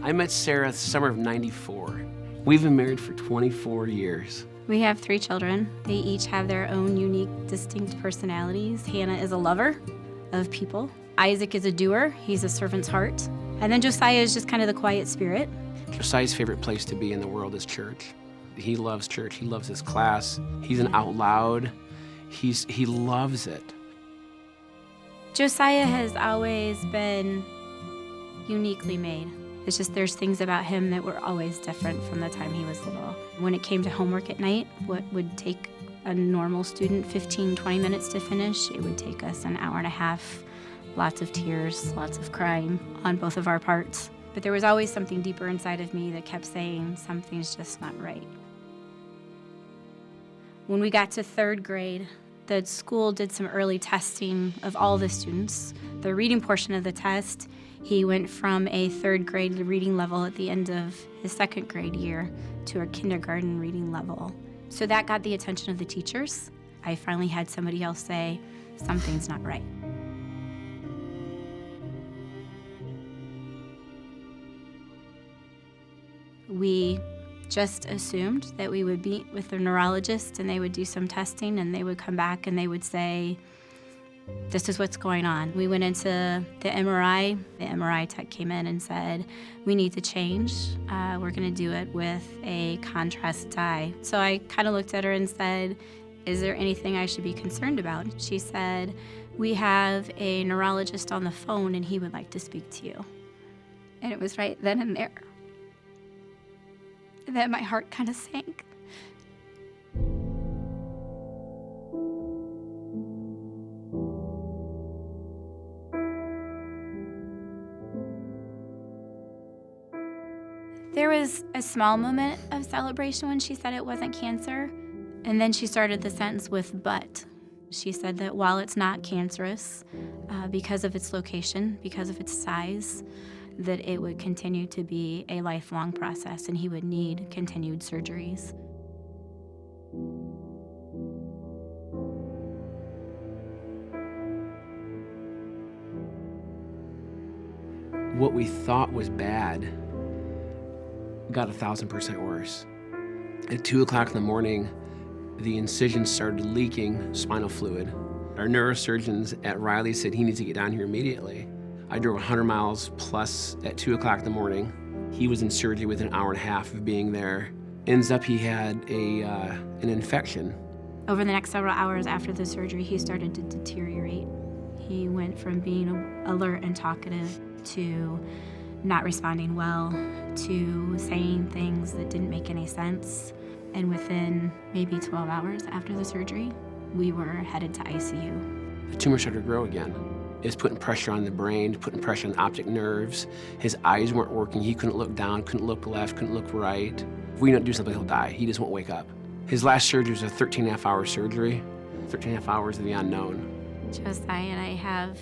I met Sarah summer of '94. We've been married for 24 years. We have 3 children. They each have their own unique, distinct personalities. Hannah is a lover of people. Isaac is a doer. He's a servant's heart. And then Josiah is just kind of the quiet spirit. Josiah's favorite place to be in the world is church. He loves church. He loves his class. He's an out loud. He loves it. Josiah has always been uniquely made. It's just there's things about him that were always different from the time he was little. When it came to homework at night, what would take a normal student 15, 20 minutes to finish, it would take us an hour and a half. Lots of tears, lots of crying on both of our parts. But there was always something deeper inside of me that kept saying something's just not right. When we got to 3rd grade, the school did some early testing of all the students. The reading portion of the test, he went from a 3rd grade reading level at the end of his 2nd grade year to a kindergarten reading level. So that got the attention of the teachers. I finally had somebody else say, something's not right. We just assumed that we would meet with the neurologist and they would do some testing and they would come back and they would say, this is what's going on. We went into the MRI. The MRI tech came in and said, we need to change. We're gonna do it with a contrast dye. So I kind of looked at her and said, is there anything I should be concerned about? She said, we have a neurologist on the phone and he would like to speak to you. And it was right then and there that my heart kind of sank. There was a small moment of celebration when she said it wasn't cancer, and then she started the sentence with but. She said that while it's not cancerous, because of its location, because of its size, that it would continue to be a lifelong process and he would need continued surgeries. What we thought was bad got 1,000% worse. At 2 o'clock in the morning, the incision started leaking spinal fluid. Our neurosurgeons at Riley said he needs to get down here immediately. I drove 100 miles plus at 2 o'clock in the morning. He was in surgery within an hour and a half of being there. Ends up he had an infection. Over the next several hours after the surgery, he started to deteriorate. He went from being alert and talkative to not responding well, to saying things that didn't make any sense. And within maybe 12 hours after the surgery, we were headed to ICU. The tumor started to grow again. It's putting pressure on the brain, putting pressure on the optic nerves. His eyes weren't working. He couldn't look down, couldn't look left, couldn't look right. If we don't do something, he'll die. He just won't wake up. His last surgery was a 13.5-hour surgery, 13.5 hours of the unknown. Josiah and I have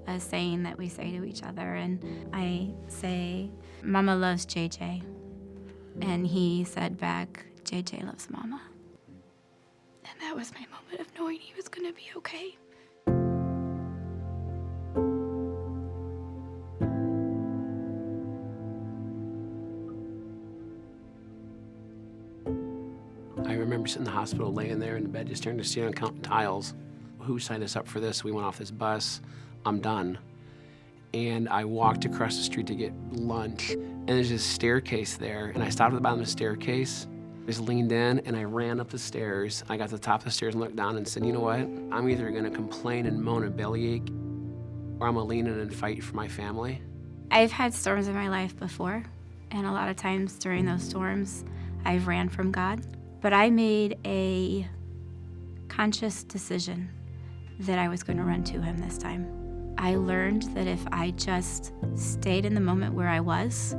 a saying that we say to each other, and I say, Mama loves JJ. And he said back, JJ loves Mama. And that was my moment of knowing he was gonna be okay. I remember sitting in the hospital, laying there in the bed, just staring to the ceiling, counting tiles. Who signed us up for this? We went off this bus. I'm done. And I walked across the street to get lunch, and there's this staircase there, and I stopped at the bottom of the staircase, just leaned in, and I ran up the stairs. I got to the top of the stairs and looked down and said, you know what? I'm either gonna complain and moan and bellyache, or I'm gonna lean in and fight for my family. I've had storms in my life before, and a lot of times during those storms, I've ran from God. But I made a conscious decision that I was going to run to him this time. I learned that if I just stayed in the moment where I was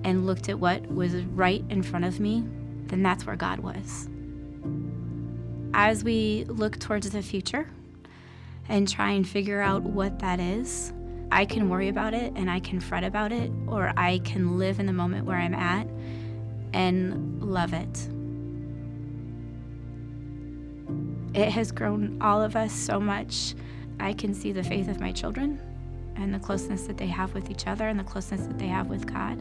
and looked at what was right in front of me, then that's where God was. As we look towards the future and try and figure out what that is, I can worry about it and I can fret about it, or I can live in the moment where I'm at and love it. It has grown all of us so much. I can see the faith of my children and the closeness that they have with each other and the closeness that they have with God.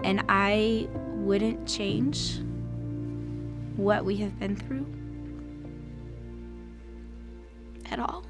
And I wouldn't change what we have been through at all.